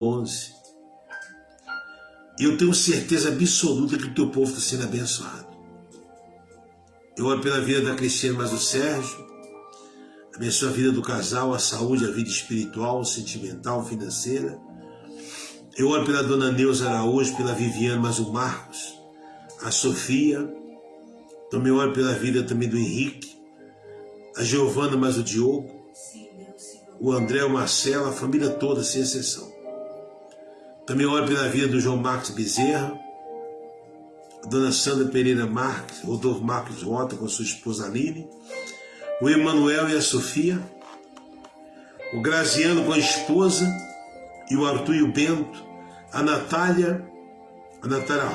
11. E eu tenho certeza absoluta que o teu povo está sendo abençoado. Eu oro pela vida da Cristiane mais do Sérgio, abençoa a vida do casal, a saúde, a vida espiritual, sentimental, financeira. Eu oro pela dona Neuza Araújo, pela Viviane mais o Marcos, a Sofia. Também oro pela vida também do Henrique, a Giovana mais o Diogo, o André, o Marcelo, a família toda, sem exceção. Também oro pela vida do João Marcos Bezerra, a dona Sandra Pereira Marques, Rodolfo Marcos Rota com a sua esposa Aline, o Emanuel e a Sofia, o Graziano com a esposa, e o Arthur e o Bento, a Natália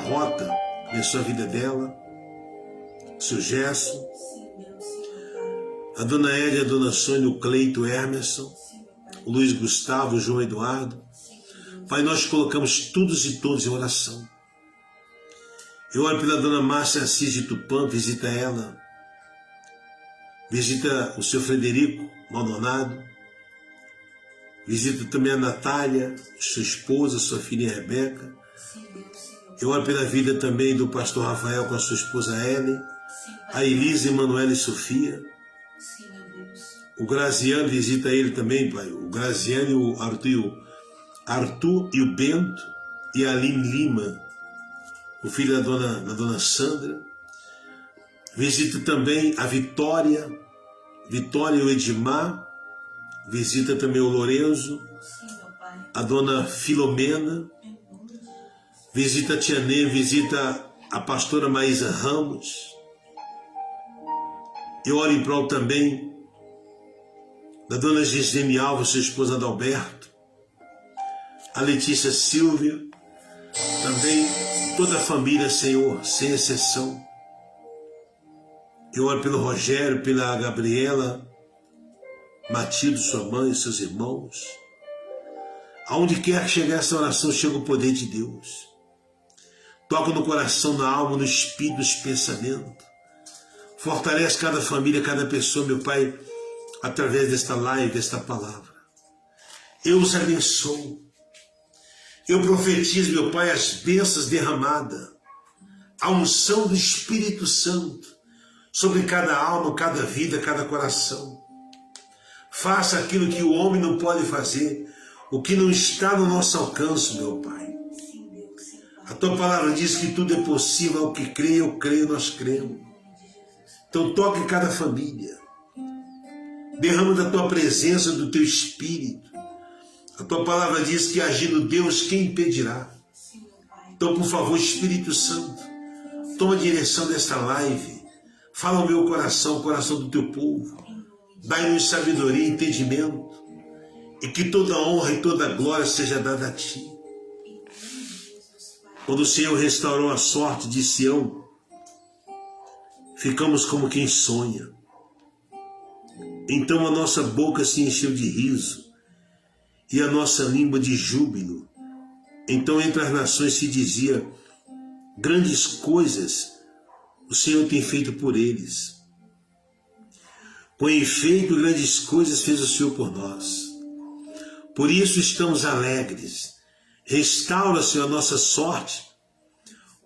Rota, abençoa a vida dela, o seu Gerson, a dona Élia, a dona Sônia, o Cleito, o Emerson, o Luiz Gustavo, o João Eduardo. Pai, nós colocamos todos e todos em oração. Eu oro pela dona Márcia Assis de Tupã, visita ela. Visita o seu Frederico Maldonado. Visita também a Natália, sua esposa, sua filha Rebeca. Eu oro pela vida também do pastor Rafael com a sua esposa Ellen. A Elisa, Emanuela e Sofia. O Graziano, visita ele também, Pai. O Graziano e o Arthur e o Bento e a Aline Lima, o filho da dona Sandra. Visita também a Vitória e o Edmar. Visita também o Lorenzo, a dona Filomena. Visita a Tia Nê, visita a pastora Maísa Ramos. Eu oro em prol também da dona Gisele Alves, sua esposa Adalberto, a Letícia Silvia, também toda a família, Senhor, sem exceção. Eu oro pelo Rogério, pela Gabriela, Matilde, sua mãe, seus irmãos. Aonde quer que chegar essa oração, chega o poder de Deus. Toca no coração, na alma, no espírito, nos pensamentos. Fortalece cada família, cada pessoa, meu Pai, através desta live, desta palavra. Eu os abençoo. Eu profetizo, meu Pai, as bênçãos derramadas, a unção do Espírito Santo sobre cada alma, cada vida, cada coração. Faça aquilo que o homem não pode fazer, o que não está no nosso alcance, meu Pai. A Tua palavra diz que tudo é possível ao que crê, eu creio, nós cremos. Então toque cada família. Derrama da Tua presença, do Teu Espírito. A Tua palavra diz que agindo Deus, quem impedirá? Então, por favor, Espírito Santo, toma a direção desta live. Fala ao meu coração, o coração do Teu povo. Dai-nos sabedoria e entendimento. E que toda honra e toda glória seja dada a Ti. Quando o Senhor restaurou a sorte de Sião, ficamos como quem sonha. Então a nossa boca se encheu de riso e a nossa língua de júbilo. Então entre as nações se dizia: grandes coisas o Senhor tem feito por eles. Com efeito, grandes coisas fez o Senhor por nós. Por isso estamos alegres. Restaura, Senhor, a nossa sorte,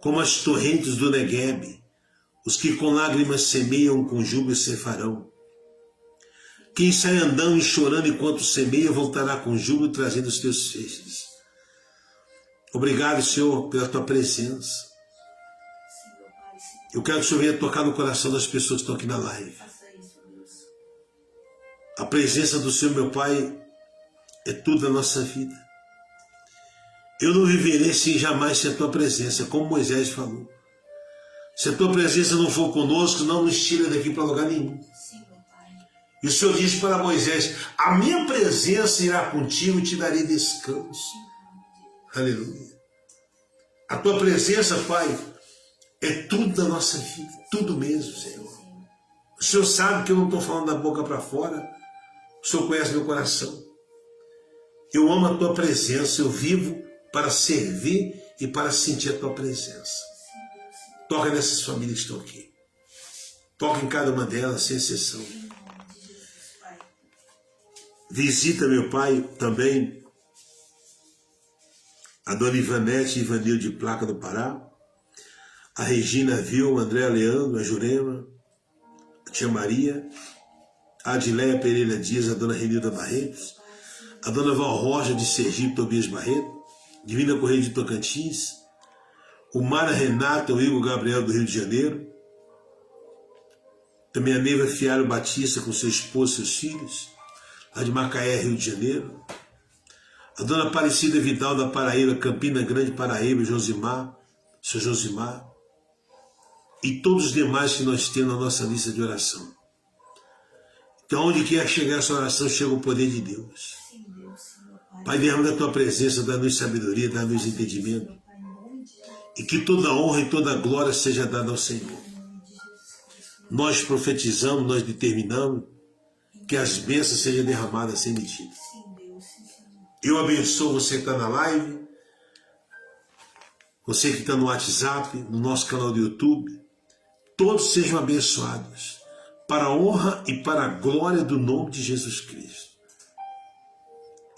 como as torrentes do Neguebe. Os que com lágrimas semeiam, com júbilo ceifarão. Quem sai andando e chorando enquanto semeia, voltará com júbilo, trazendo os teus feixes. Obrigado, Senhor, pela Tua presença. Eu quero que o Senhor venha tocar no coração das pessoas que estão aqui na live. A presença do Senhor, meu Pai, é tudo na nossa vida. Eu não viverei jamais sem a Tua presença, como Moisés falou. Se a Tua presença não for conosco, não nos tira daqui para lugar nenhum. E o Senhor disse para Moisés: a minha presença irá contigo e te darei descanso. Aleluia. A Tua presença, Pai, é tudo da nossa vida, tudo mesmo, Senhor. O Senhor sabe que eu não estou falando da boca para fora. O Senhor conhece meu coração. Eu amo a Tua presença, eu vivo para servir e para sentir a Tua presença. Toca nessas famílias que estão aqui. Toca em cada uma delas, sem exceção. Visita, meu Pai, também a dona Ivanete e Ivanil de Placa do Pará, a Regina Vilma, Andréa Leandro, a Jurema, a tia Maria, a Adileia Pereira Dias, a dona Renilda Barretos, a dona Val Rocha de Sergipe, Tobias Barreto, Divina Correia de Tocantins, o Mara Renata, o Igor Gabriel do Rio de Janeiro, também a Neiva Fialho Batista com seu esposo e seus filhos, lá de Macaé, Rio de Janeiro, a dona Aparecida Vidal da Paraíba, Campina Grande, Paraíba, Josimar, seu Josimar, e todos os demais que nós temos na nossa lista de oração. Então, onde quer chegar essa oração, chega o poder de Deus. Pai, derrama da tua presença, dá-nos sabedoria, dá-nos entendimento, e que toda honra e toda glória seja dada ao Senhor. Nós profetizamos, nós determinamos que as bênçãos sejam derramadas sem medida. Eu abençoo você que está na live, você que está no WhatsApp, no nosso canal do YouTube. Todos sejam abençoados, para a honra e para a glória do nome de Jesus Cristo.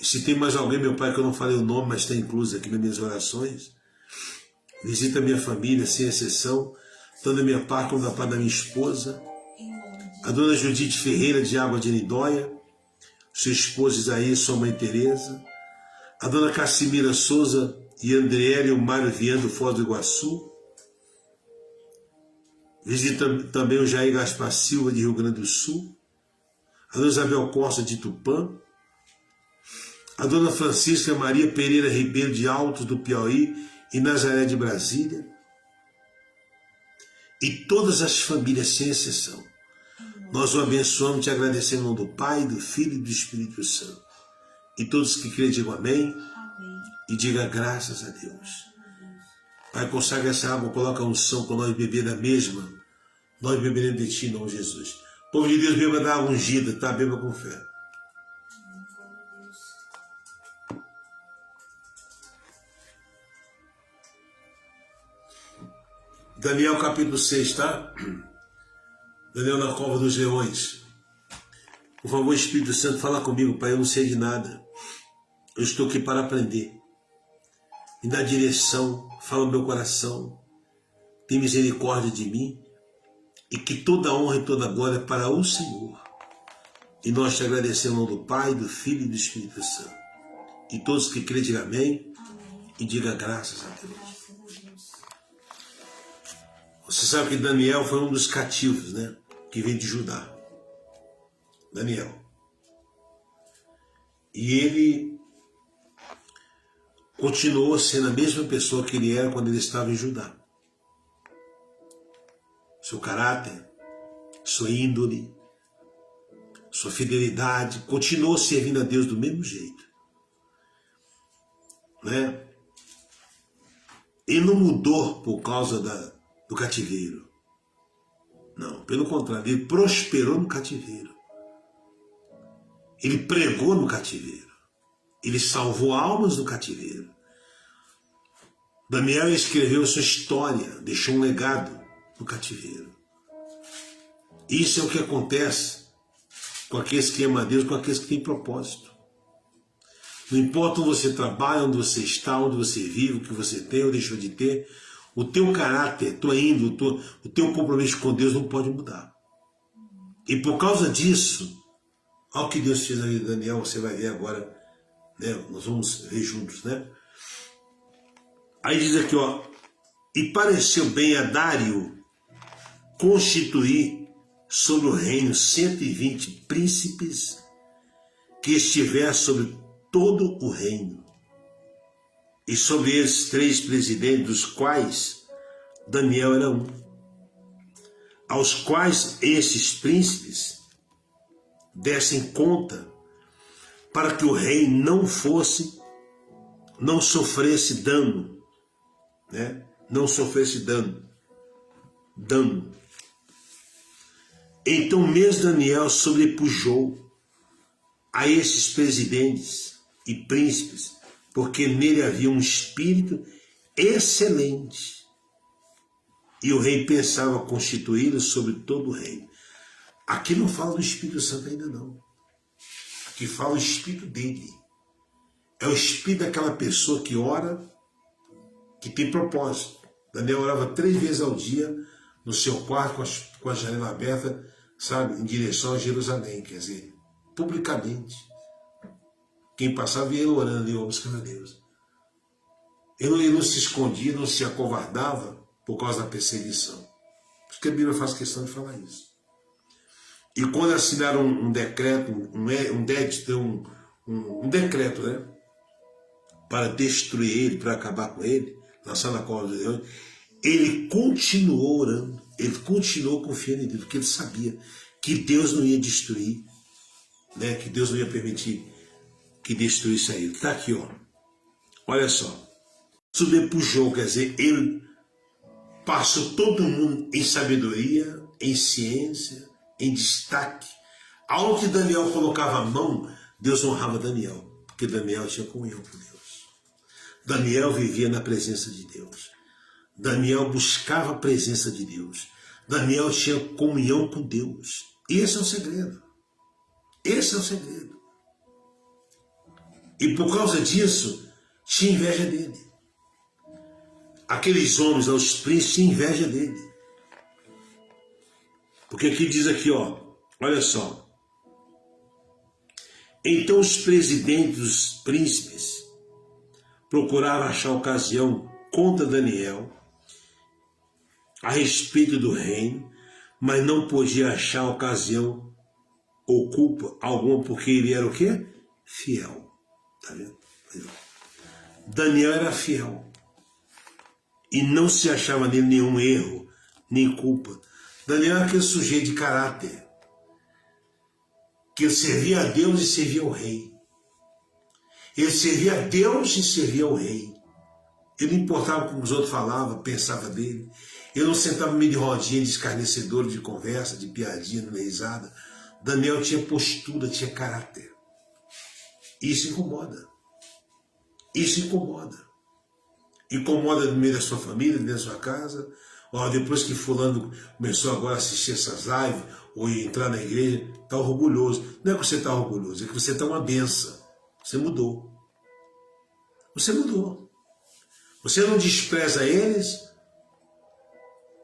E se tem mais alguém, meu Pai, que eu não falei o nome, mas está incluso aqui nas minhas orações, visita a minha família, sem exceção, tanto da minha parte como da parte da minha esposa, a dona Judite Ferreira de Água de Nidóia, seu esposo Isaías, sua mãe Tereza, a dona Cassimira Souza e Andriele e o Mário Viana do Foz do Iguaçu, visita também o Jair Gaspar Silva de Rio Grande do Sul, a dona Isabel Costa de Tupã, a dona Francisca Maria Pereira Ribeiro de Altos do Piauí e Nazaré de Brasília, e todas as famílias, sem exceção. Nós o abençoamos e te agradecemos em nome do Pai, do Filho e do Espírito Santo. E todos que creem digam amém, e diga graças a Deus. Pai, consagra essa água, coloca a unção para nós beber da mesma, nós beberemos de ti em nome de Jesus. Povo de Deus, beba da água ungida, tá? Beba com fé. Daniel capítulo 6, tá? Daniel na cova dos leões. Por favor, Espírito Santo, fala comigo, Pai, eu não sei de nada. Eu estou aqui para aprender. Me dá direção, fala no meu coração. Tem misericórdia de mim. E que toda honra e toda glória é para o Senhor. E nós te agradecemos em nome do Pai, do Filho e do Espírito Santo. E todos que creem, digam amém. E diga graças a Deus. Você sabe que Daniel foi um dos cativos, né? Que veio de Judá. Daniel. E ele continuou sendo a mesma pessoa que ele era quando ele estava em Judá. Seu caráter, sua índole, sua fidelidade, continuou servindo a Deus do mesmo jeito. Né? Ele não mudou por causa do cativeiro. Não, pelo contrário, ele prosperou no cativeiro. Ele pregou no cativeiro. Ele salvou almas no cativeiro. Daniel escreveu sua história, deixou um legado no cativeiro. Isso é o que acontece com aqueles que amam a Deus, com aqueles que têm propósito. Não importa onde você trabalha, onde você está, onde você vive, o que você tem ou deixou de ter, o teu caráter, tua índole, o teu compromisso com Deus não pode mudar. E por causa disso, olha o que Deus fez na vida de Daniel, você vai ver agora, né? Nós vamos ver juntos, né? Aí diz aqui, ó, e pareceu bem a Dário constituir sobre o reino 120 príncipes que estiver sobre todo o reino, e sobre eles 3 presidentes, dos quais Daniel era um, aos quais esses príncipes dessem conta para que o rei não sofresse dano, né? Não sofresse dano. Então mesmo Daniel sobrepujou a esses presidentes e príncipes, porque nele havia um espírito excelente. E o rei pensava constituí-lo sobre todo o reino. Aqui não fala do Espírito Santo ainda não. Aqui fala o espírito dele. É o espírito daquela pessoa que ora, que tem propósito. Daniel orava 3 vezes ao dia no seu quarto com a janela aberta, sabe, em direção a Jerusalém, quer dizer, publicamente. Quem passava via ele orando e buscando a Deus. Ele não se escondia, não se acovardava por causa da perseguição. Porque a Bíblia faz questão de falar isso. E quando assinaram um decreto, um decreto, né, para destruir ele, para acabar com ele, lançar na cova de Deus, ele continuou orando, ele continuou confiando em Deus, porque ele sabia que Deus não ia destruir, né, que Deus não ia permitir que destruísse a ele. Está aqui, ó. Olha só. Sobrepujou, quer dizer, ele passou todo mundo em sabedoria, em ciência, em destaque. Aonde Daniel colocava a mão, Deus honrava Daniel, porque Daniel tinha comunhão com Deus. Daniel vivia na presença de Deus. Daniel buscava a presença de Deus. Daniel tinha comunhão com Deus. Esse é o segredo. Esse é o segredo. E por causa disso, tinha inveja dele. Aqueles homens, os príncipes, tinham inveja dele. Porque aqui diz aqui, ó, olha só. Então os presidentes, os príncipes, procuravam achar ocasião contra Daniel a respeito do reino, mas não podia achar ocasião ou culpa alguma, porque ele era o quê? Fiel. Tá vendo? Daniel era fiel. E não se achava nele nenhum erro, nem culpa. Daniel era aquele sujeito de caráter, que ele servia a Deus e servia ao rei. Ele servia a Deus e servia ao rei. Ele não importava com o que os outros falavam, pensava dele. Ele não sentava no meio de rodinha de escarnecedor, de conversa, de piadinha, de risada. Daniel tinha postura, tinha caráter. Isso incomoda. Isso incomoda. Incomoda no meio da sua família, dentro da sua casa. Ó, depois que fulano começou agora a assistir essas lives, ou entrar na igreja, está orgulhoso. Não é que você está orgulhoso, é que você está uma benção. Você mudou. Você mudou. Você não despreza eles,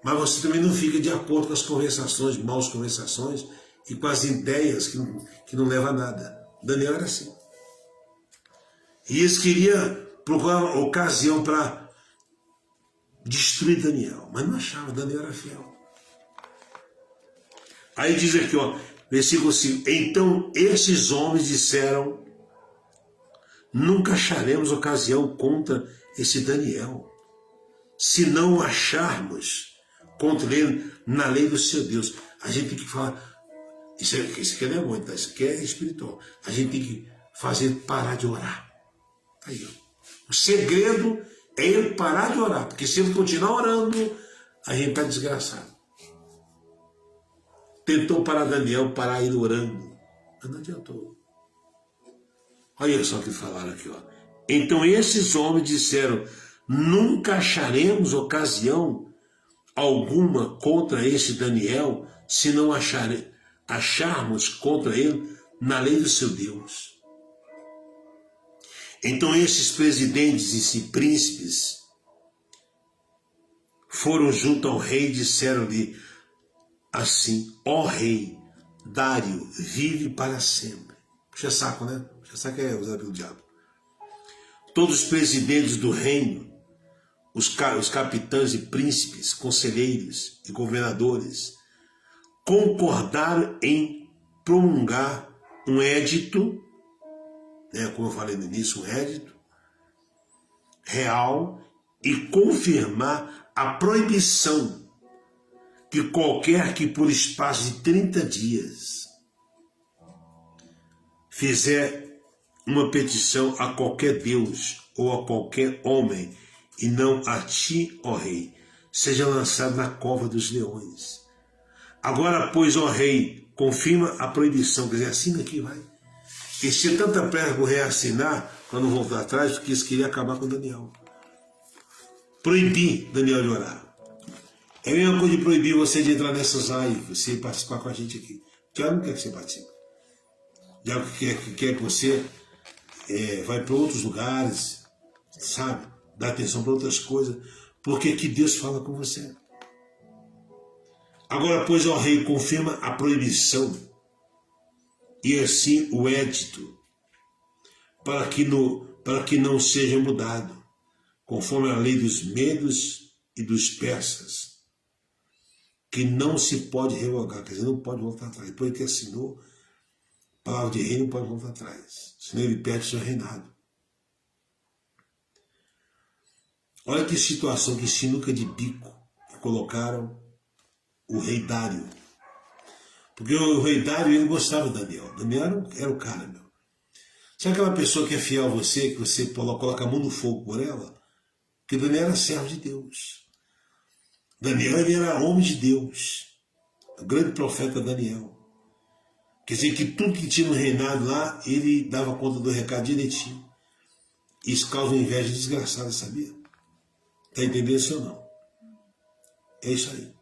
mas você também não fica de acordo com as conversações, maus conversações, e com as ideias que não levam a nada. Daniel era assim. E eles queriam procurar ocasião para destruir Daniel, mas não achavam, Daniel era fiel. Aí diz aqui, ó, versículo 5, então esses homens disseram, nunca acharemos ocasião contra esse Daniel, se não acharmos contra ele na lei do seu Deus. A gente tem que falar, isso aqui não é muito, tá? Isso aqui é espiritual. A gente tem que fazer parar de orar. Aí, ó. O segredo é ele parar de orar, porque se ele continuar orando, a gente está desgraçado. Tentou parar Daniel, parar ele orando, mas não adiantou. Olha só o que falaram aqui, ó. Então esses homens disseram, nunca acharemos ocasião alguma contra esse Daniel, se não acharmos contra ele na lei do seu Deus. Então esses presidentes e príncipes foram junto ao rei e disseram-lhe assim, ó rei, Dário vive para sempre. Puxa saco, né? Puxa saco é usado pelo diabo. Todos os presidentes do reino, os capitães e príncipes, conselheiros e governadores, concordaram em promulgar um édito, né, como eu falei no início, um édito real e confirmar a proibição que qualquer que por espaço de 30 dias fizer uma petição a qualquer Deus ou a qualquer homem e não a ti, ó rei, seja lançado na cova dos leões. Agora, pois, ó rei, confirma a proibição, quer dizer, assina aqui, vai. E se tanta pressa por reassinar, para não voltar atrás, porque eles queriam acabar com Daniel. Proibir Daniel de orar. É a mesma coisa de proibir você de entrar nessas lives, você participar com a gente aqui. O diabo não quer que você participe. O diabo quer que você vai para outros lugares, sabe? dá atenção para outras coisas, porque aqui Deus fala com você. Agora, pois, ó rei, confirma a proibição e assim o édito, para que não seja mudado, conforme a lei dos medos e dos persas, que não se pode revogar, quer dizer, não pode voltar atrás. Depois que assinou, a palavra de rei não pode voltar atrás, senão ele perde o seu reinado. Olha que situação, que sinuca de bico que colocaram o rei Dário. Porque o rei Dário, ele gostava de Daniel. Daniel era o cara, meu. Sabe aquela pessoa que é fiel a você, que você coloca a mão no fogo por ela? Porque Daniel era servo de Deus. Daniel, ele era homem de Deus. O grande profeta Daniel. Quer dizer que tudo que tinha no reinado lá, ele dava conta do recado direitinho. Isso causa uma inveja desgraçada, sabia? Está entendendo isso ou não? É isso aí.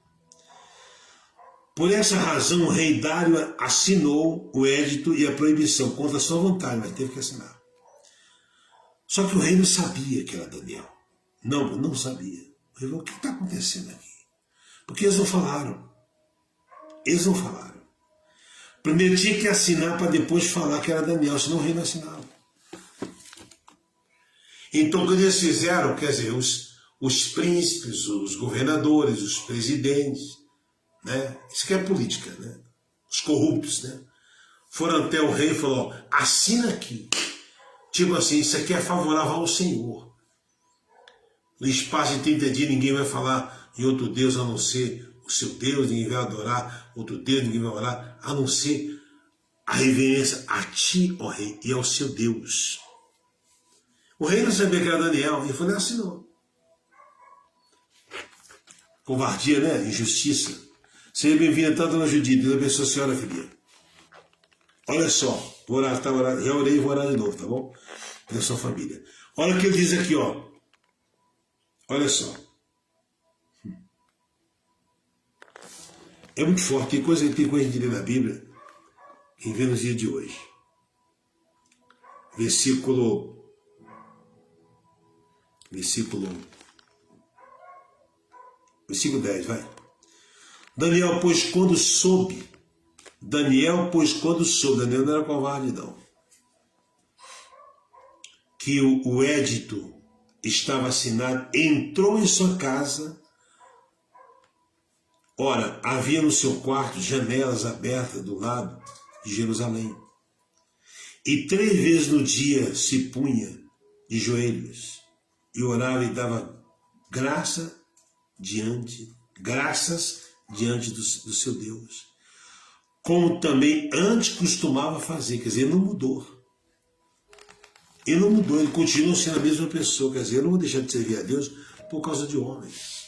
Por essa razão, o rei Dário assinou o édito e a proibição contra a sua vontade, mas teve que assinar. Só que o rei não sabia que era Daniel. Não sabia. O rei falou, o que está acontecendo aqui? Porque eles não falaram. Eles não falaram. Primeiro tinha que assinar para depois falar que era Daniel, senão o rei não assinava. Então, o que eles fizeram, quer dizer, os príncipes, os governadores, os presidentes, né? Isso que é política, né? Os corruptos, né? Foram até o rei e falaram, assina aqui. Tipo assim, isso aqui é favorável ao Senhor. No espaço de 30 dias ninguém vai falar em outro Deus a não ser o seu Deus, ninguém vai adorar outro Deus, ninguém vai orar, a não ser a reverência a ti, ó rei, e ao seu Deus. O rei não sabia que era Daniel, e foi lá e assinou. Covardia, né? Injustiça. Seja bem-vinda, tanto na Judite, Deus abençoe a senhora, filha. Olha só, vou orar, tá orando, já orei e vou orar de novo, tá bom? Pela sua família. Olha o que ele diz aqui, ó. Olha só. É muito forte, tem coisa de ler na Bíblia, quem vê nos dias de hoje. Versículo 10, vai. Daniel, pois quando soube, Daniel não era covarde não, que o édito estava assinado, entrou em sua casa. Ora, havia no seu quarto janelas abertas do lado de Jerusalém. E 3 vezes no dia se punha de joelhos e orava e dava graças diante do seu Deus. Como também antes costumava fazer, quer dizer, ele não mudou. Ele não mudou, ele continua sendo a mesma pessoa, quer dizer, eu não vou deixar de servir a Deus por causa de homens.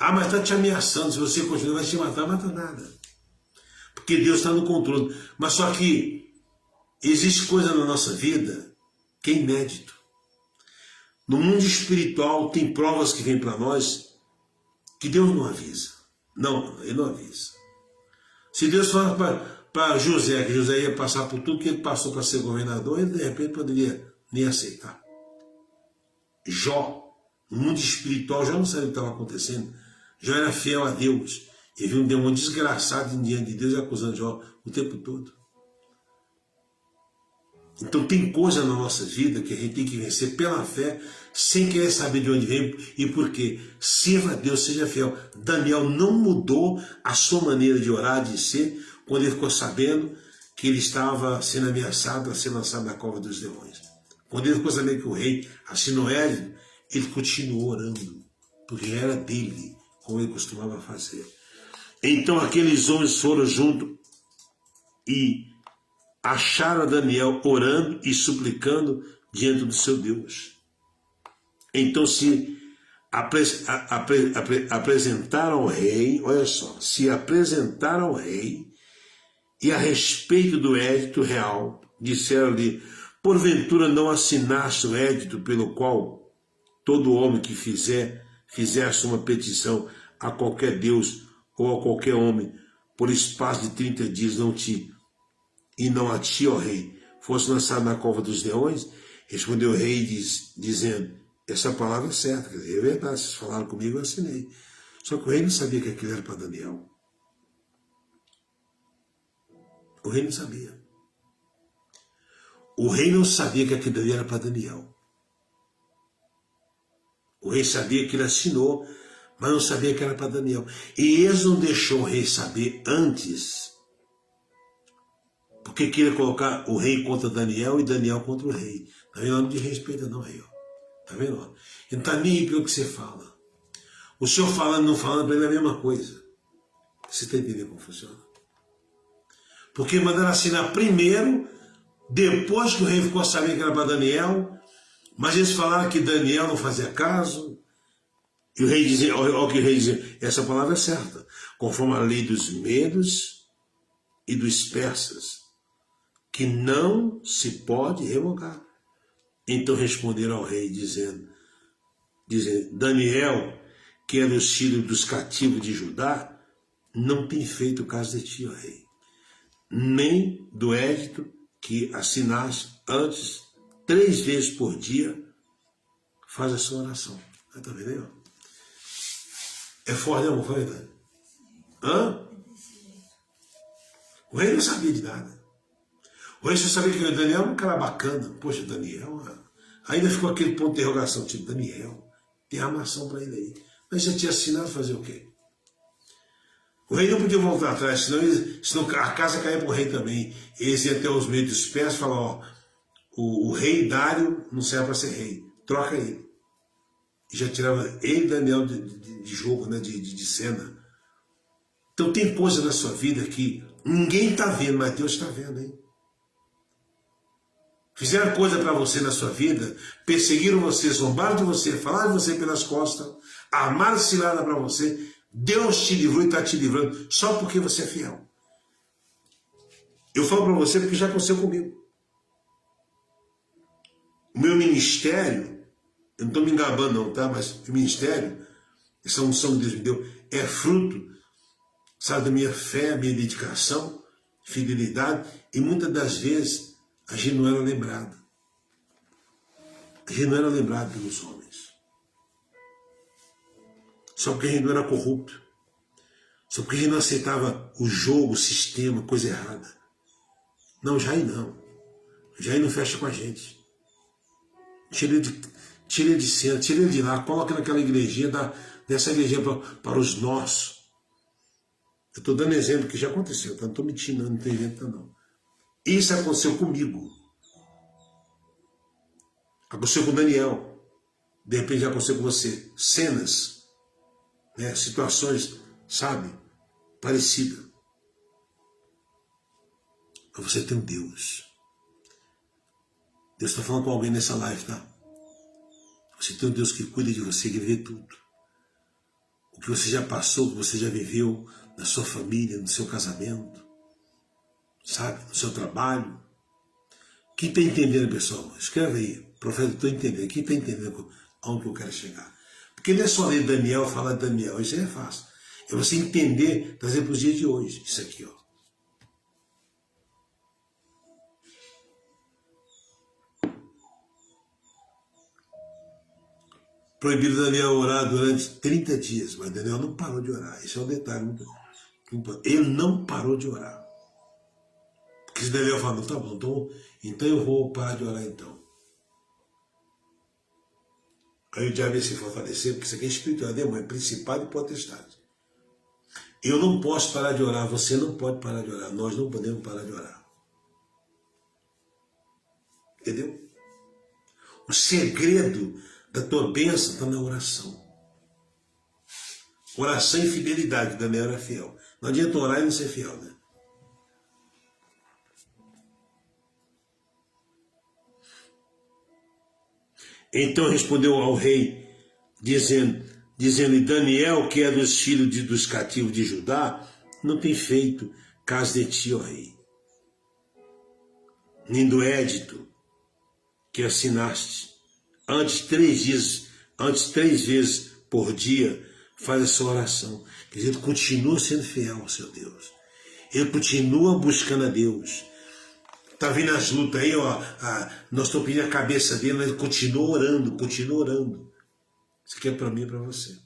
Ah, mas está te ameaçando, se você continuar vai te matar, não mata nada. Porque Deus está no controle. Mas só que existe coisa na nossa vida que é inédito. No mundo espiritual tem provas que vêm para nós que Deus não avisa. Não, ele não avisa. Se Deus fala para José, que José ia passar por tudo que ele passou para ser governador, ele de repente poderia nem aceitar. Jó, no mundo espiritual, já não sabia o que estava acontecendo. Jó era fiel a Deus. E viu um demônio desgraçado diante de Deus acusando Jó o tempo todo. Então tem coisa na nossa vida que a gente tem que vencer pela fé, sem querer saber de onde vem e por quê. Sirva a Deus, seja fiel. Daniel não mudou a sua maneira de orar, de ser, quando ele ficou sabendo que ele estava sendo ameaçado a ser lançado na cova dos leões. Quando ele ficou sabendo que o rei assinou édito, ele continuou orando, porque era dele, como ele costumava fazer. Então aqueles homens foram junto e acharam Daniel orando e suplicando diante do seu Deus. Então se apresentaram ao rei, olha só, se apresentaram ao rei e a respeito do édito real, disseram-lhe, porventura não assinaste o édito pelo qual todo homem que fizesse uma petição a qualquer Deus ou a qualquer homem, por espaço de 30 dias não a ti, ó rei, fosse lançado na cova dos leões? Respondeu o rei, dizendo, essa palavra é certa, quer dizer, é verdade, vocês falaram comigo, eu assinei. Só que o rei não sabia que aquilo era para Daniel. O rei não sabia. O rei não sabia que aquilo ali era para Daniel. O rei sabia que ele assinou, mas não sabia que era para Daniel. E eles não deixou o rei saber antes, porque queria colocar o rei contra Daniel e Daniel contra o rei. Tá vendo? Não de respeito não, rei. Tá vendo? Ele não está nem aí pelo que você fala. O senhor falando, não falando, para ele é a mesma coisa. Você está entendendo como funciona? Porque mandaram assinar primeiro, depois que o rei ficou sabendo que era para Daniel, mas eles falaram que Daniel não fazia caso, e o rei dizia, olha o que o rei dizia, essa palavra é certa, conforme a lei dos medos e dos persas, que não se pode revogar. Então responderam ao rei, dizendo, Daniel, que era o filho dos cativos de Judá, não tem feito caso de ti, ó rei, nem do édito que assinaste antes, 3 vezes por dia, faz a sua oração. Está vendo aí, ó? É forte, não foi verdade? Hã? O rei não sabia de nada. O rei só sabia que o Daniel era um cara bacana. Poxa, Daniel, ainda ficou aquele ponto de interrogação, tipo, Daniel, tem armação para ele aí. Mas já tinha assinado, fazer o quê? O rei não podia voltar atrás, senão a casa caía para o rei também. Eles iam até os meios dos pés e falaram, ó, o rei Dário não serve para ser rei, troca ele. E já tirava ele e Daniel de jogo, né, de cena. Então tem coisa na sua vida que ninguém está vendo, mas Deus está vendo, hein? Fizeram coisa para você na sua vida, perseguiram você, zombaram de você, falaram de você pelas costas, armaram cilada para você. Deus te livrou e está te livrando só porque você é fiel. Eu falo para você porque já aconteceu comigo. O meu ministério, eu não estou me engabando não, tá? Mas o ministério, essa unção que Deus me deu, é fruto, sabe, da minha fé, minha dedicação, fidelidade, e muitas das vezes a gente não era lembrado. A gente não era lembrado pelos homens. Só porque a gente não era corrupto. Só porque a gente não aceitava o jogo, o sistema, coisa errada. Não, Jair não. Jair não fecha com a gente. Tira ele de cena, tira ele de lá, coloca naquela igrejinha, dessa igrejinha para os nossos. Eu estou dando exemplo que já aconteceu, tá? Não estou mentindo, não tem inventa não. Isso aconteceu comigo. Aconteceu com o Daniel. De repente já aconteceu com você. Cenas, né, situações, sabe, parecidas. Mas você tem um Deus. Deus está falando com alguém nessa live, tá? Você tem um Deus que cuida de você, que vê tudo. O que você já passou, o que você já viveu na sua família, no seu casamento, sabe, no seu trabalho. Quem está entendendo, pessoal? Escreve aí, profeta, estou entendendo. Quem está entendendo aonde eu quero chegar? Porque não é só ler Daniel, falar de Daniel, isso aí é fácil. É você entender, trazer para os dias de hoje, isso aqui, ó. Proibido Daniel orar durante 30 dias, mas Daniel não parou de orar. Esse é um detalhe muito importante. Ele não parou de orar. Porque se Daniel falou, tá bom, então eu vou parar de orar então. Aí o diabo ia se fortalecer, porque isso aqui é espiritual, demônio, é principado e potestade. Eu não posso parar de orar, você não pode parar de orar, nós não podemos parar de orar. Entendeu? O segredo da tua bênção está na oração. Oração e fidelidade, Daniel era fiel. Não adianta orar e não ser fiel, né? Então respondeu ao rei, dizendo, Daniel, que é dos filhos dos cativos de Judá, não tem feito caso de ti, ó rei, nem do édito que assinaste. Antes 3 vezes por dia, faz a sua oração. Quer dizer, ele continua sendo fiel ao seu Deus. Ele continua buscando a Deus. Tá vindo as lutas aí, ó. Nós estamos pedindo a cabeça dele, mas continua orando, continua orando. Isso aqui é para mim e para você.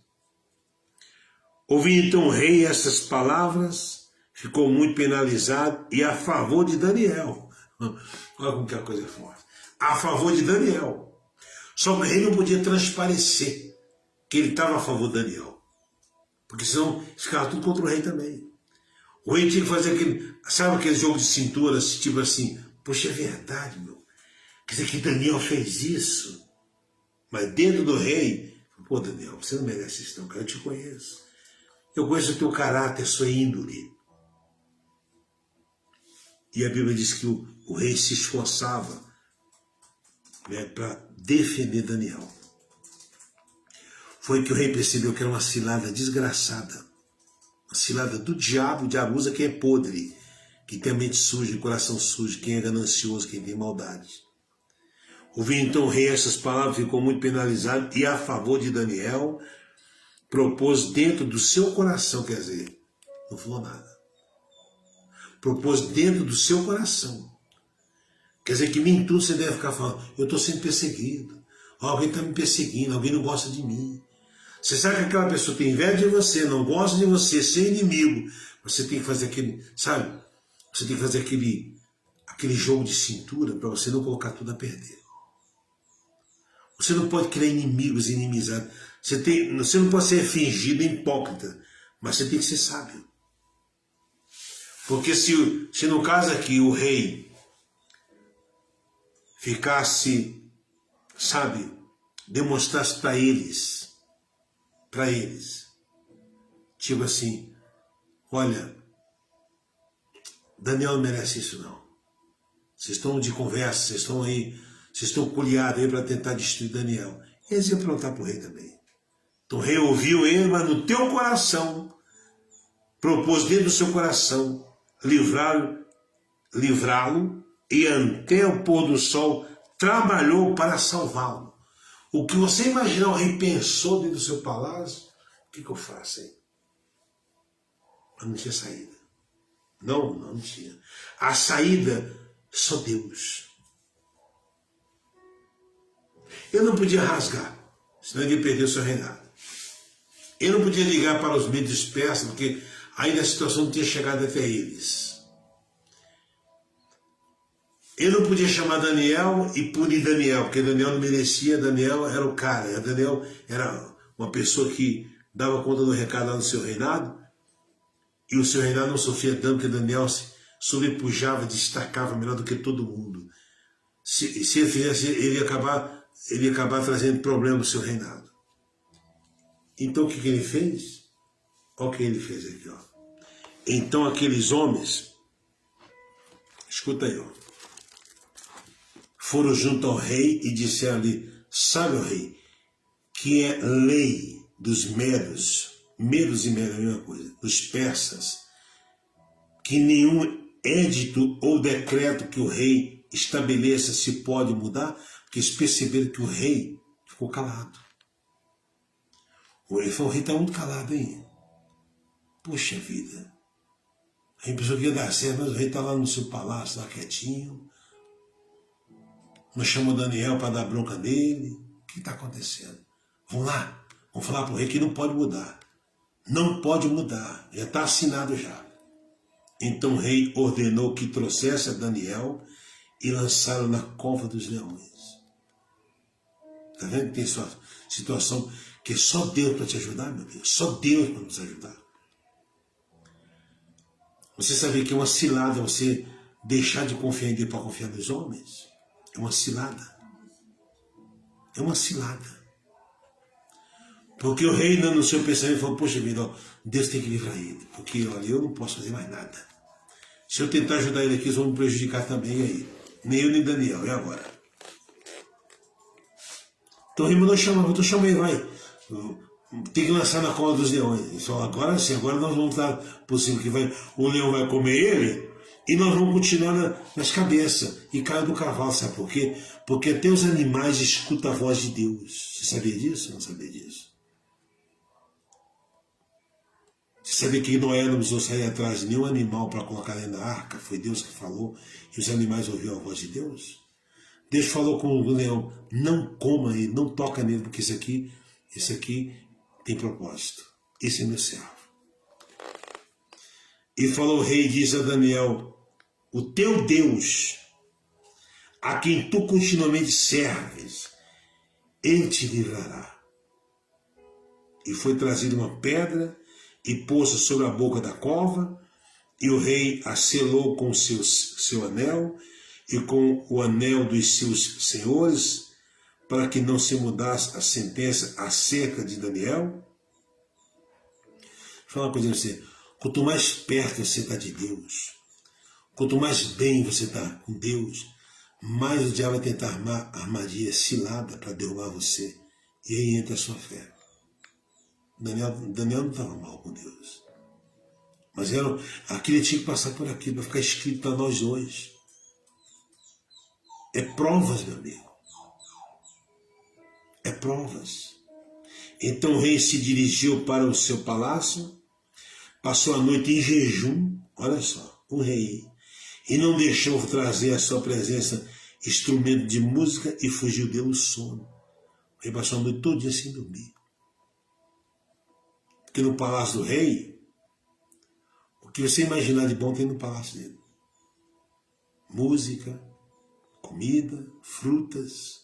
Ouvindo então o rei essas palavras, ficou muito penalizado e a favor de Daniel. Olha como que a coisa é forte. A favor de Daniel. Só que o rei não podia transparecer que ele estava a favor de Daniel. Porque senão ficava tudo contra o rei também. O rei tinha que fazer aquele, sabe aquele jogo de cintura, tipo assim, poxa, é verdade, meu. Quer dizer que Daniel fez isso. Mas dentro do rei, pô, Daniel, você não merece isso não, cara, eu te conheço. Eu conheço o teu caráter, a sua índole. E a Bíblia diz que o rei se esforçava, né, para defender Daniel. Foi que o rei percebeu que era uma cilada desgraçada. Uma cilada do diabo. O diabo usa quem é podre, quem tem a mente suja, o coração sujo, quem é ganancioso, quem tem maldade. Ouvindo então o rei essas palavras, ficou muito penalizado e a favor de Daniel, propôs dentro do seu coração, quer dizer, não falou nada. Propôs dentro do seu coração. Quer dizer que nem tudo você deve ficar falando, eu estou sendo perseguido, alguém está me perseguindo, alguém não gosta de mim. Você sabe que aquela pessoa tem inveja de você, não gosta de você, seu inimigo. Você tem que fazer aquele, sabe? Você tem que fazer aquele jogo de cintura para você não colocar tudo a perder. Você não pode criar inimigos e inimizades. Você não pode ser fingido, hipócrita, mas você tem que ser sábio. Porque se no caso aqui o rei ficasse, sabe, demonstrasse para eles, tipo assim, olha, Daniel não merece isso não. Vocês estão de conversa, vocês estão aí, vocês estão culiados aí para tentar destruir Daniel. E eles iam perguntar para o rei também. Então o rei ouviu ele, mas no teu coração, propôs dentro do seu coração, livrá-lo, e até o pôr do sol, trabalhou para salvá-lo. O que você imaginar o rei pensou dentro do seu palácio, o que eu faço aí? Mas não tinha saída. Não tinha. A saída, só Deus. Eu não podia rasgar, senão ele ia perder o seu reinado. Eu não podia ligar para os mídias persas, porque ainda a situação não tinha chegado até eles. Eu não podia chamar Daniel e punir Daniel, porque Daniel não merecia, Daniel era o cara. Daniel era uma pessoa que dava conta do recado lá no seu reinado, e o seu reinado não sofria dano, porque Daniel se sobrepujava, destacava melhor do que todo mundo. Se ele fizesse, ele ia acabar trazendo problema no seu reinado. Então o que ele fez? Olha o que ele fez aqui, ó. Então aqueles homens, escuta aí, ó, foram junto ao rei e disseram-lhe, sabe, o rei, que é lei dos medos e medos é a mesma coisa, dos persas, que nenhum édito ou decreto que o rei estabeleça se pode mudar, porque eles perceberam que o rei ficou calado. O rei está muito calado, hein? Puxa vida. A gente pensou que ia dar certo, mas o rei está lá no seu palácio, lá quietinho. Não chamou Daniel para dar bronca nele. O que está acontecendo? Vamos lá, vamos falar para o rei que não pode mudar. Não pode mudar, já está assinado já. Então o rei ordenou que trouxesse a Daniel e lançaram na cova dos leões. Está vendo que tem sua situação que é só Deus para te ajudar, meu Deus? Só Deus para nos ajudar. Você sabia que é uma cilada você deixar de confiar em Deus para confiar nos homens? É uma cilada. É uma cilada. Porque o rei, no seu pensamento, falou, poxa vida, ó, Deus tem que livrar ele. Porque, olha, eu não posso fazer mais nada. Se eu tentar ajudar ele aqui, eles vão me prejudicar também. E aí? Nem eu, nem Daniel. E agora? Então o rei mandou chamar. Então chama ele, vai. Tem que lançar na cova dos leões. Só agora sim, agora nós vamos estar possível que o leão vai comer ele e nós vamos continuar nas cabeças. E cai do cavalo, sabe por quê? Porque até os animais escutam a voz de Deus. Você sabia disso? Não sabia disso? Você sabia que Noé não precisou sair atrás de nenhum animal para colocar dentro da arca? Foi Deus que falou e os animais ouviram a voz de Deus. Deus falou com o leão, não coma ele, não toca nele, porque isso aqui tem propósito. Esse é meu servo. E falou o rei, diz a Daniel, o teu Deus, a quem tu continuamente serves, ele te livrará. E foi trazida uma pedra e pôs-a sobre a boca da cova, e o rei a selou com seu anel e com o anel dos seus senhores, para que não se mudasse a sentença acerca de Daniel. Vou falar uma coisa para você, quanto mais perto você está de Deus, quanto mais bem você está com Deus, mais o diabo vai tentar armar armadilha cilada para derrubar você. E aí entra a sua fé. Daniel não estava mal com Deus. Mas aquele tinha que passar por aquilo, para ficar escrito para nós hoje. É provas, meu amigo. É provas. Então o rei se dirigiu para o seu palácio, passou a noite em jejum, olha só, o rei, e não deixou trazer à sua presença instrumento de música e fugiu dele o sono. O rei passou a noite todo dia sem dormir. Porque no palácio do rei, o que você imaginar de bom tem no palácio dele. Música, comida, frutas,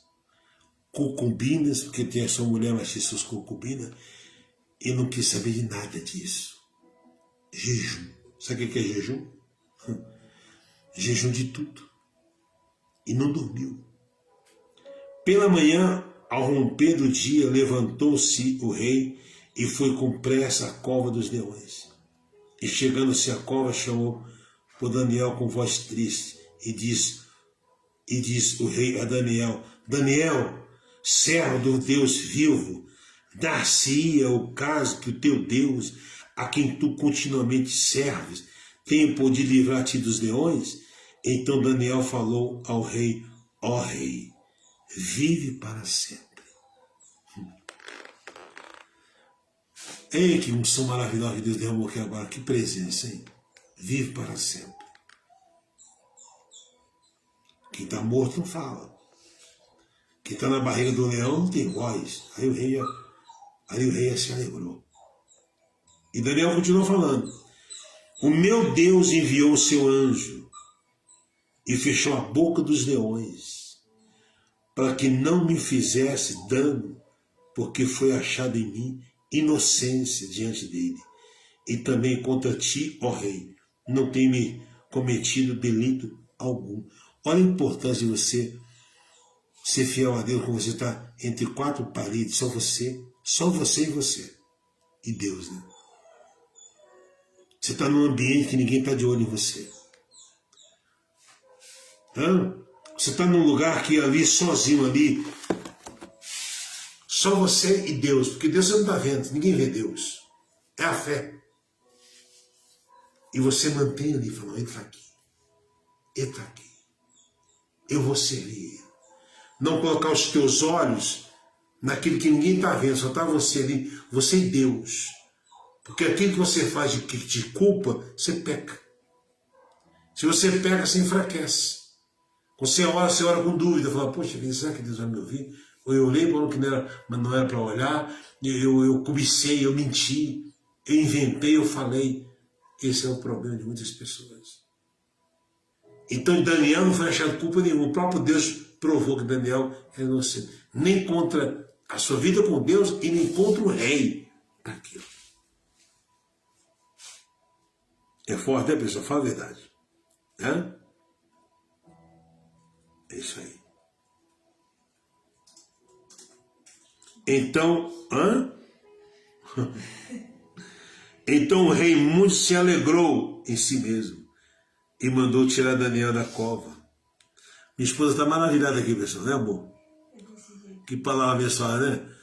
concubinas, porque tem a sua mulher, mas tinha suas concubinas. Ele não quis saber de nada disso. Jejum. Sabe o que é jejum? Jejum de tudo. E não dormiu. Pela manhã, ao romper do dia, levantou-se o rei e foi com pressa à cova dos leões. E chegando-se à cova, chamou por Daniel com voz triste e diz o rei a Daniel, Daniel, servo do Deus vivo, dar-se-ia o caso que o teu Deus, a quem tu continuamente serves, tenha podido livrar-te dos leões? Então Daniel falou ao rei, ó rei, vive para sempre. Ei, que unção maravilhosa que Deus derramou aqui agora, que presença, hein? Vive para sempre. Quem está morto não fala. Quem está na barriga do leão não tem voz. Aí o rei se alegrou. E Daniel continuou falando. O meu Deus enviou o seu anjo e fechou a boca dos leões, para que não me fizesse dano, porque foi achado em mim inocência diante dele. E também contra ti, ó rei, não tem me cometido delito algum. Olha a importância de você ser fiel a Deus quando você está entre quatro paredes, só você e você. E Deus, né? Você está num ambiente que ninguém está de olho em você. Você está num lugar que ali, sozinho ali, só você e Deus, porque Deus você não está vendo, ninguém vê Deus. É a fé. E você mantém ali, falando, ele está aqui. Ele está aqui. Eu vou servir ele. Não colocar os teus olhos naquilo que ninguém está vendo, só está você ali, você e Deus. Porque aquilo que você faz que te culpa, você peca. Se você peca, você enfraquece. Quando você ora com dúvida, fala, poxa, será que Deus vai me ouvir? Ou eu olhei para o que não era para olhar, eu cobicei, eu menti, eu inventei, eu falei. Esse é o problema de muitas pessoas. Então Daniel não foi achado culpa nenhuma. O próprio Deus provou que Daniel era inocente. Nem contra a sua vida com Deus e nem contra o rei daquilo. É forte, né, pessoal? Fala a verdade. É isso aí. Então, Então o rei muito se alegrou em si mesmo e mandou tirar Daniel da cova. Minha esposa está maravilhada aqui, pessoal, né, amor? Que palavra abençoada, né?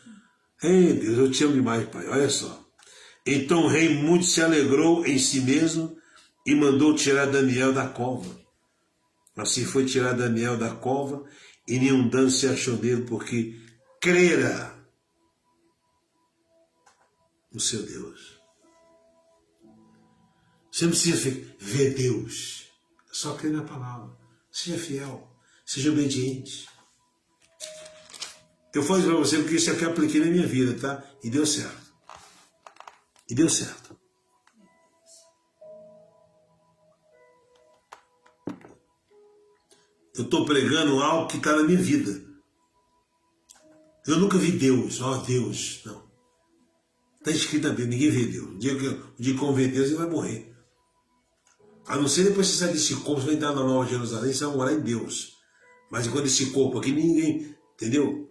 Ei, Deus, eu te amo demais, pai, olha só. Então o rei muito se alegrou em si mesmo e mandou tirar Daniel da cova. Assim foi tirar Daniel da cova e nenhum dano se achou nele, porque crera no seu Deus. Você não precisa ver Deus. É só crer na palavra. Seja fiel. Seja obediente. Eu falo isso para você porque isso aqui eu apliquei na minha vida, tá? E deu certo. E deu certo. Eu estou pregando algo que está na minha vida. Eu nunca vi Deus. Ó, Deus. Não. Está escrito na Bíblia. Ninguém vê Deus. O dia que eu ver Deus, ele vai morrer. A não ser depois que você sair desse corpo, você vai entrar na Nova Jerusalém, você vai morar em Deus. Mas enquanto esse corpo aqui, ninguém... Entendeu?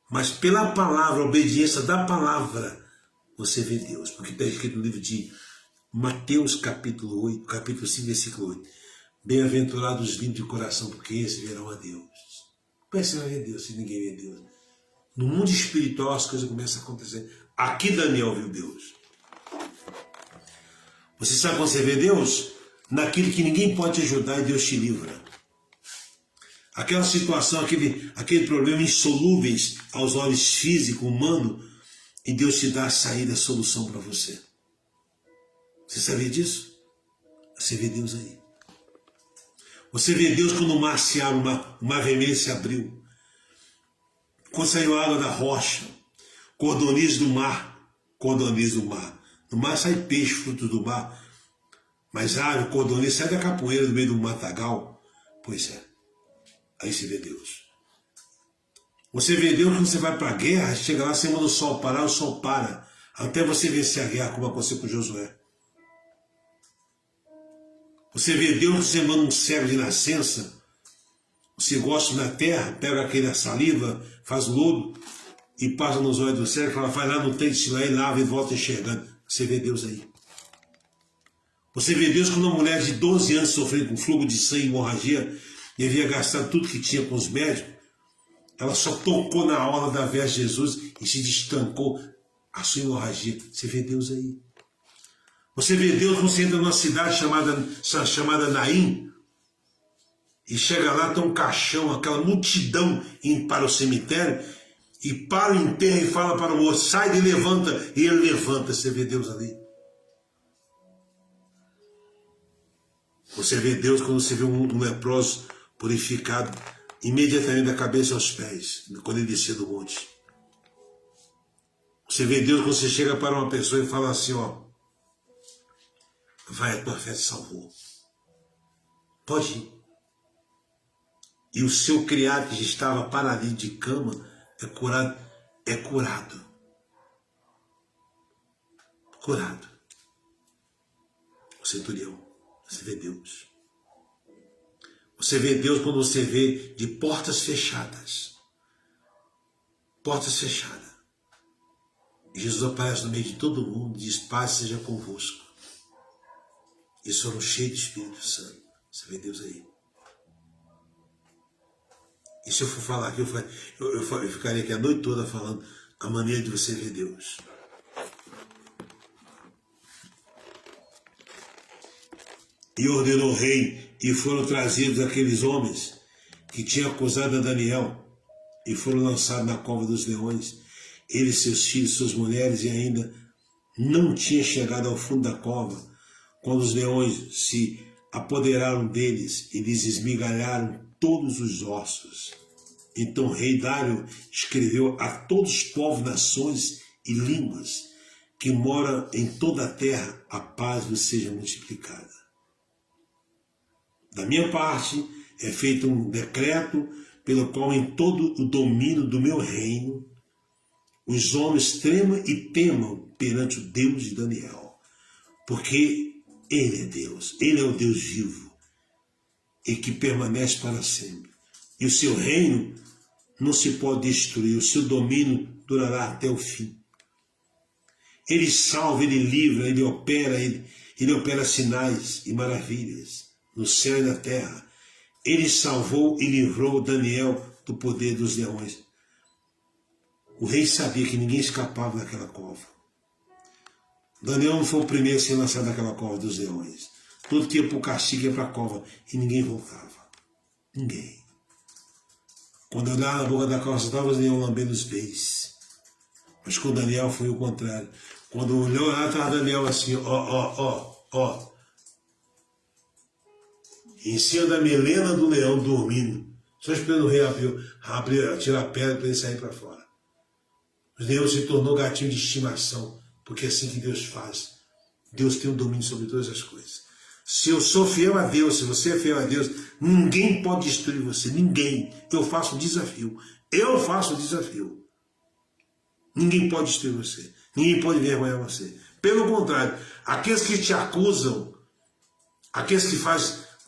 Mas pela palavra, a obediência da palavra, você vê Deus. Porque está escrito no livro de Mateus, capítulo 8, capítulo 5, versículo 8. Bem-aventurados os limpos de coração, porque esses verão a Deus. Como é que você vai ver Deus se ninguém vê Deus? No mundo espiritual as coisas começam a acontecer. Aqui Daniel viu Deus. Você sabe quando você vê Deus? Naquilo que ninguém pode te ajudar e Deus te livra. Aquela situação, aquele problema insolúveis aos olhos físicos, humanos, e Deus te dá a saída, a solução para você. Você sabia disso? Você vê Deus aí. Você vê Deus quando o mar se abre, o mar vermelho se abriu. Quando saiu a água da rocha, cordoniz do mar, cordoniz do mar. No mar sai peixe, fruto do mar, mas árvore, cordoniz, sai da capoeira do meio do matagal. Pois é, aí você vê Deus. Você vê Deus quando você vai para a guerra, chega lá, você manda o sol parar, o sol para, até você vencer a guerra, como aconteceu com Josué. Você vê Deus quando você manda um cego de nascença, você gosta na terra, pega aquela saliva, faz lodo e passa nos olhos do cego, fala, vai lá no tanque de Siloé, lava e volta enxergando. Você vê Deus aí. Você vê Deus quando uma mulher de 12 anos sofrendo com fluxo de sangue e hemorragia e havia gastado tudo que tinha com os médicos, ela só tocou na orla da veste de Jesus e se destancou a sua hemorragia. Você vê Deus aí. Você vê Deus quando você entra numa cidade chamada Naim e chega lá, tem um caixão, aquela multidão indo para o cemitério e para o enterro e fala para o moço, sai e levanta, e ele levanta. Você vê Deus ali. Você vê Deus quando você vê um leproso purificado imediatamente da cabeça aos pés, quando ele descia do monte. Você vê Deus quando você chega para uma pessoa e fala assim, ó, vai, a tua fé te salvou. Pode ir. E o seu criado que já estava paralítico de cama é curado. É curado. Curado. O centurião. Você vê Deus. Você vê Deus quando você vê de portas fechadas. Portas fechadas. E Jesus aparece no meio de todo mundo e diz, paz seja convosco. E somos cheios de Espírito Santo. Você vê Deus aí. E se eu for falar aqui, eu ficaria aqui a noite toda falando a maneira de você ver Deus. E ordenou o rei, e foram trazidos aqueles homens que tinham acusado a Daniel, e foram lançados na cova dos leões. Ele, seus filhos, suas mulheres, e ainda não tinha chegado ao fundo da cova, quando os leões se apoderaram deles e lhes esmigalharam todos os ossos. Então o rei Dário escreveu a todos os povos, nações e línguas que moram em toda a terra, a paz vos seja multiplicada. Da minha parte é feito um decreto pelo qual em todo o domínio do meu reino os homens tremam e temam perante o Deus de Daniel, porque Ele é Deus, Ele é o Deus vivo e que permanece para sempre. E o seu reino não se pode destruir, o seu domínio durará até o fim. Ele salva, Ele livra, Ele opera sinais e maravilhas no céu e na terra. Ele salvou e livrou Daniel do poder dos leões. O rei sabia que ninguém escapava daquela cova. Daniel não foi o primeiro a ser lançado daquela cova dos leões. Todo que ia para o castigo ia para a cova e ninguém voltava. Ninguém. Quando eu olhava na boca da cova, só estava os leões lambendo os beis. Mas com Daniel foi o contrário. Quando olhou lá, estava Daniel assim, ó. Ó, em cima da melena do leão dormindo, só esperando o rei abrir, tirar a pedra para ele sair para fora. O leão se tornou gatinho de estimação, porque é assim que Deus faz. Deus tem um domínio sobre todas as coisas. Se eu sou fiel a Deus, se você é fiel a Deus, ninguém pode destruir você, ninguém. Eu faço um desafio. Eu faço um desafio. Ninguém pode destruir você. Ninguém pode envergonhar você. Pelo contrário, aqueles que te acusam, aqueles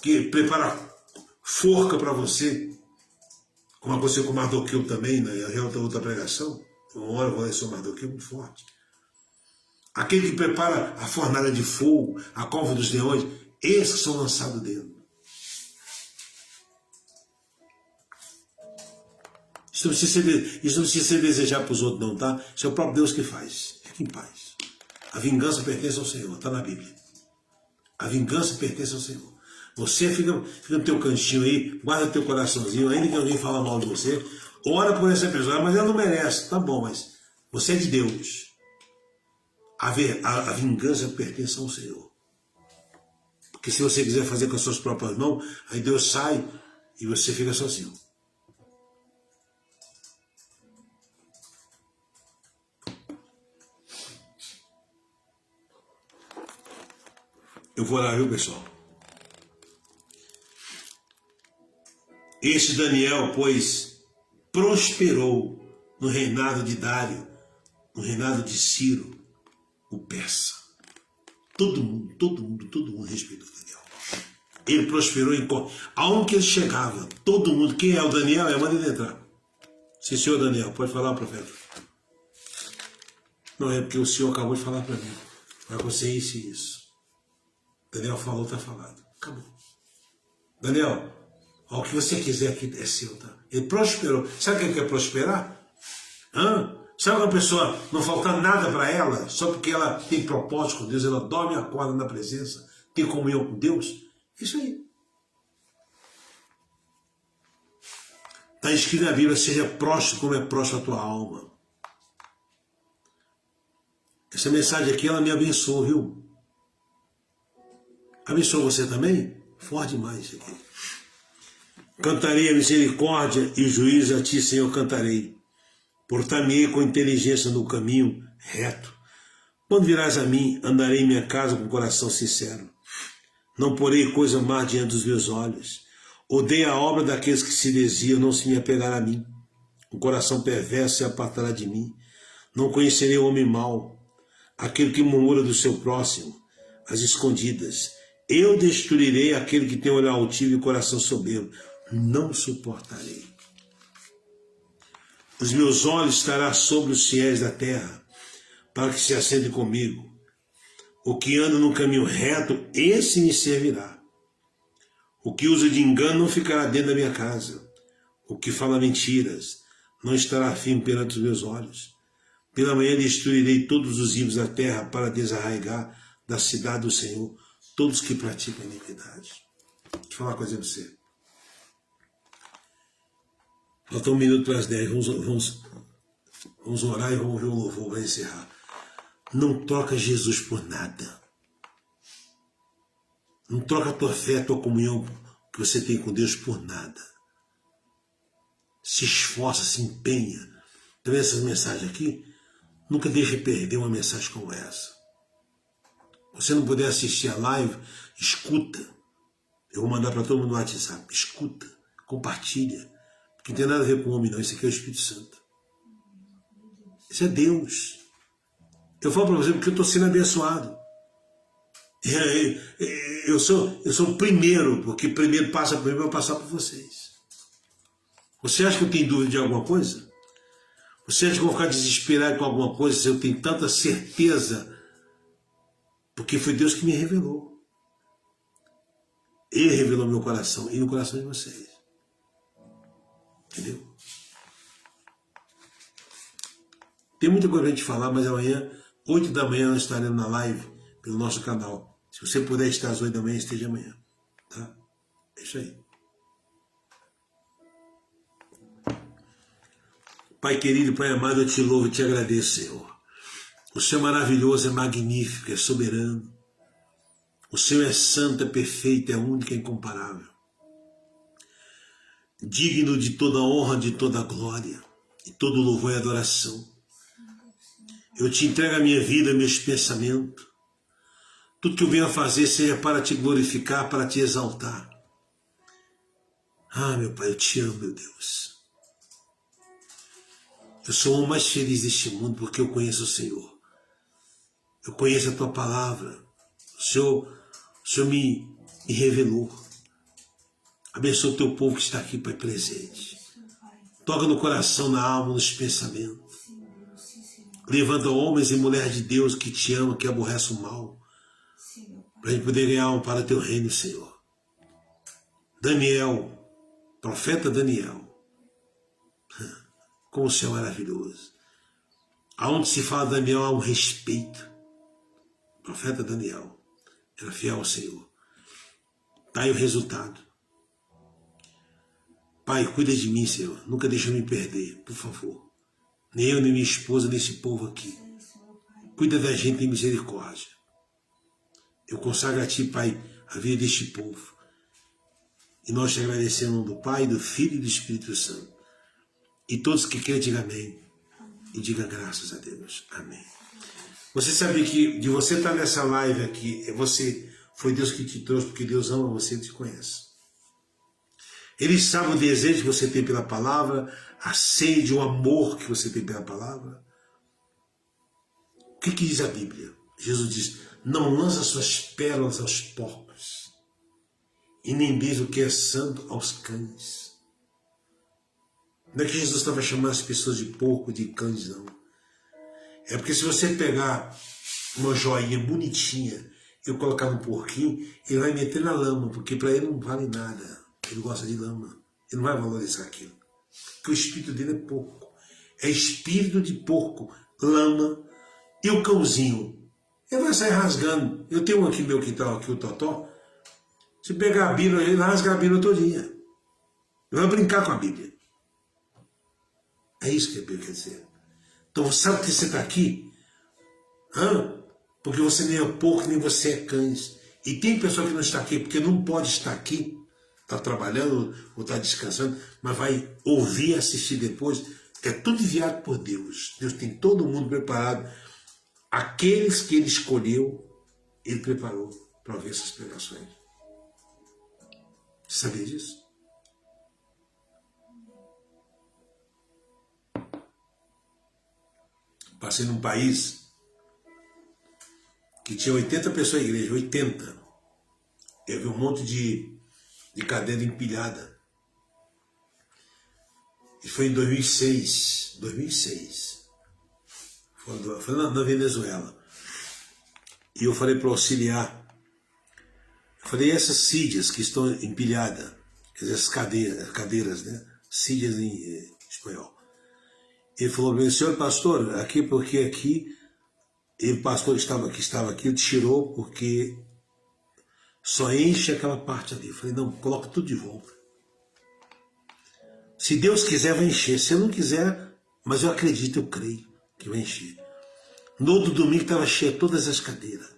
que preparam forca para você, como aconteceu com Mardoqueu também, na outra pregação, uma hora eu vou ler sobre Mardoqueu muito forte. Aquele que prepara a fornalha de fogo, a cova dos leões, esses são lançados dentro. Isso não precisa ser desejado para os outros não, tá? Isso é o próprio Deus que faz. Fique em paz. A vingança pertence ao Senhor, está na Bíblia. A vingança pertence ao Senhor. Você fica no teu cantinho aí, guarda teu coraçãozinho, ainda que alguém fala mal de você, ora por essa pessoa, mas ela não merece, tá bom, mas você é de Deus. A vingança pertence ao Senhor. Porque se você quiser fazer com as suas próprias mãos, aí Deus sai e você fica sozinho. Eu vou lá, viu, pessoal? Este Daniel, pois, prosperou no reinado de Dário, no reinado de Ciro, o persa. Todo mundo respeitou Daniel. Ele prosperou aonde ele chegava, todo mundo. Quem é o Daniel? Manda ele entrar. Sim, senhor Daniel, pode falar, profeta? Não é porque o senhor acabou de falar para mim. Vai acontecer isso e isso. Daniel falou, está falado. Acabou. Daniel, ó, o que você quiser aqui é seu, tá? Ele prosperou. Sabe o que ele quer prosperar? Sabe uma pessoa não faltar nada para ela, só porque ela tem propósito com Deus, ela dorme e acorda na presença, tem comunhão com Deus? Isso aí. Está escrito na Bíblia, seja próspero como é próspero a tua alma. Essa mensagem aqui, ela me abençoou, viu? Abençoou você também? Forte demais isso aqui. Cantarei a misericórdia e o juízo a ti, Senhor, cantarei. Portar-me-ei com inteligência no caminho reto. Quando virás a mim, andarei em minha casa com coração sincero. Não porei coisa má diante dos meus olhos. Odeio a obra daqueles que se desviam, não se me apegará a mim. O coração perverso se apartará de mim. Não conhecerei o homem mau, aquele que murmura do seu próximo, às escondidas. Eu destruirei aquele que tem olhar altivo e coração soberbo. Não suportarei. Os meus olhos estarão sobre os fiéis da terra, para que se assentem comigo. O que anda no caminho reto, esse me servirá. O que usa de engano não ficará dentro da minha casa. O que fala mentiras não estará firme perante os meus olhos. Pela manhã destruirei todos os ímpios da terra para desarraigar da cidade do Senhor todos que praticam iniquidade. Deixa eu falar uma coisa para você. Falta 1 minuto para as 10. Vamos orar e vamos ver o louvor para encerrar. Não troca Jesus por nada. Não troca a tua fé, a tua comunhão que você tem com Deus por nada. Se esforça, se empenha. Tá vendo essas mensagens aqui? Nunca deixe perder uma mensagem como essa. Se você não puder assistir a live, escuta. Eu vou mandar para todo mundo no WhatsApp. Escuta, compartilha. Porque não tem nada a ver com o homem, não. Isso aqui é o Espírito Santo. Isso é Deus. Eu falo para você porque eu estou sendo abençoado. Eu sou o primeiro, porque primeiro passa por mim, eu vou passar por vocês. Você acha que eu tenho dúvida de alguma coisa? Você acha que eu vou ficar desesperado com alguma coisa se eu tenho tanta certeza? Porque foi Deus que me revelou. Ele revelou meu coração e no coração de vocês. Entendeu? Tem muita coisa para a gente falar, mas amanhã, 8 da manhã, nós estaremos na live pelo nosso canal. Se você puder estar às 8 da manhã, esteja amanhã. Tá? É isso aí. Pai querido, Pai amado, eu te louvo e te agradeço, Senhor. O Senhor é maravilhoso, é magnífico, é soberano. O Senhor é santo, é perfeito, é único, é incomparável. Digno de toda honra, de toda glória, de todo louvor e adoração. Eu te entrego a minha vida, meus pensamentos. Tudo que eu venho a fazer seja para te glorificar, para te exaltar. Ah, meu Pai, eu te amo, meu Deus. Eu sou o homem mais feliz deste mundo porque eu conheço o Senhor. Eu conheço a Tua palavra. O Senhor me revelou. Abençoa o Teu povo que está aqui, Pai, presente. Toca no coração, na alma, nos pensamentos. Levanta homens e mulheres de Deus que te amam, que aborrecem o mal. Para a gente poder ganhar alma para Teu reino, Senhor. Daniel, profeta Daniel. Como o Senhor é maravilhoso. Aonde se fala Daniel há um respeito. O profeta Daniel era fiel ao Senhor. Está aí o resultado. Pai, cuida de mim, Senhor. Nunca deixa eu me perder, por favor. Nem eu, nem minha esposa, nem esse povo aqui. Cuida da gente em misericórdia. Eu consagro a Ti, Pai, a vida deste povo. E nós te agradecemos em nome do Pai, do Filho e do Espírito Santo. E todos que querem, digam amém. E diga graças a Deus. Amém. Você sabe que de você estar nessa live aqui, foi Deus que te trouxe, porque Deus ama você e te conhece. Ele sabe o desejo que você tem pela palavra, a sede, o amor que você tem pela palavra. O que diz a Bíblia? Jesus diz, não lança suas pérolas aos porcos, e nem diz o que é santo aos cães. Não é que Jesus estava chamando as pessoas de porco, de cães, não. É porque se você pegar uma joinha bonitinha e colocar no porquinho, ele vai meter na lama, porque para ele não vale nada. Ele gosta de lama. Ele não vai valorizar aquilo. Porque o espírito dele é porco. É espírito de porco, lama. E o cãozinho, ele vai sair rasgando. Eu tenho um aqui no meu quintal, aqui o Totó. Se pegar a Bíblia, ele rasga a Bíblia todinha. Ele vai brincar com a Bíblia. É isso que a Bíblia quer dizer. Então, sabe que você está aqui? Porque você nem é porco, nem você é cães. E tem pessoa que não está aqui porque não pode estar aqui, está trabalhando ou está descansando, mas vai ouvir e assistir depois, que é tudo enviado por Deus. Deus tem todo mundo preparado. Aqueles que Ele escolheu, Ele preparou para ouvir essas pregações. Você sabia disso? Passei num país que tinha 80 pessoas na igreja, 80. Eu vi um monte de cadeira empilhada. E foi em 2006. Foi na Venezuela. E eu falei para o auxiliar, eu falei, essas sídias que estão empilhadas, quer dizer, essas cadeiras, né? Sídias em espanhol. Ele falou para mim, senhor pastor, aqui porque aqui, o pastor que estava aqui, ele tirou porque só enche aquela parte ali. Eu falei, não, coloca tudo de volta. Se Deus quiser, vai encher. Se eu não quiser, mas eu acredito, eu creio que vai encher. No outro domingo estava cheia todas as cadeiras.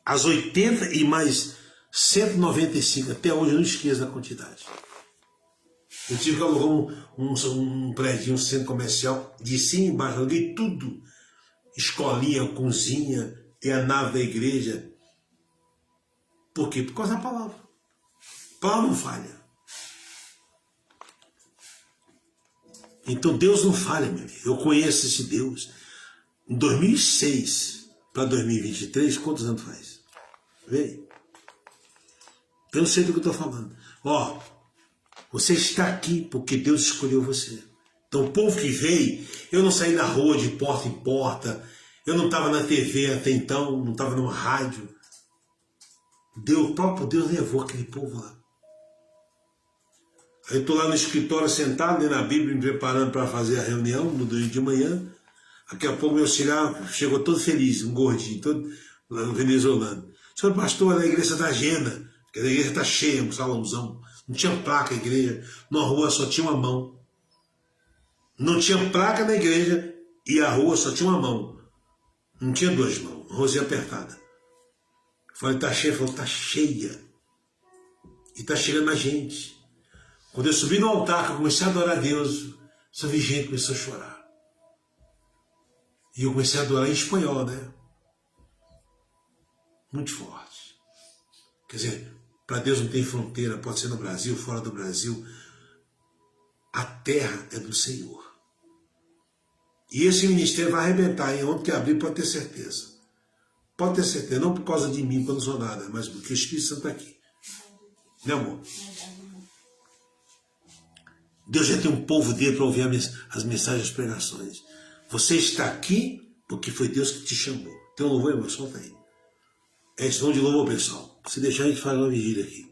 As 80 e mais 195, até hoje eu não esqueço da quantidade. Eu tive que alugar um prédio, um centro comercial, de cima e embaixo, aluguei tudo. Escolinha, cozinha, e a nave da igreja. Por quê? Por causa da palavra. A palavra não falha. Então Deus não falha, meu amigo. Eu conheço esse Deus. Em 2006 para 2023, quantos anos faz? Vê. Eu não sei do que eu estou falando. Você está aqui porque Deus escolheu você. Então o povo que veio, eu não saí na rua de porta em porta, eu não estava na TV até então, não estava numa rádio. O próprio Deus levou aquele povo lá. Aí eu estou lá no escritório sentado, lendo a Bíblia, me preparando para fazer a reunião no domingo de manhã. Daqui a pouco meu auxiliar chegou todo feliz, um gordinho, todo venezuelano. Senhor pastor, a igreja da agenda, porque a igreja está cheia, um salãozão. Não tinha placa na igreja, na rua só tinha uma mão. Não tinha placa na igreja e a rua só tinha uma mão. Não tinha duas mãos, uma ruazinha apertada. Falei, tá cheia? Falou, tá cheia. E tá chegando na gente. Quando eu subi no altar, que eu comecei a adorar a Deus, só vi gente que começou a chorar. E eu comecei a adorar em espanhol, né? Muito forte. Quer dizer, para Deus não tem fronteira, pode ser no Brasil, fora do Brasil. A terra é do Senhor. E esse ministério vai arrebentar, hein? Onde que abrir, pode ter certeza. Pode ter certeza, não por causa de mim, porque eu não sou nada, mas porque o Espírito Santo está aqui. Né, amor? Deus já tem um povo dele para ouvir as mensagens, as pregações. Você está aqui porque foi Deus que te chamou. Tem um louvor, irmão? Solta aí. É esse som de louvor, pessoal. Se deixar, a gente faz uma vigília aqui.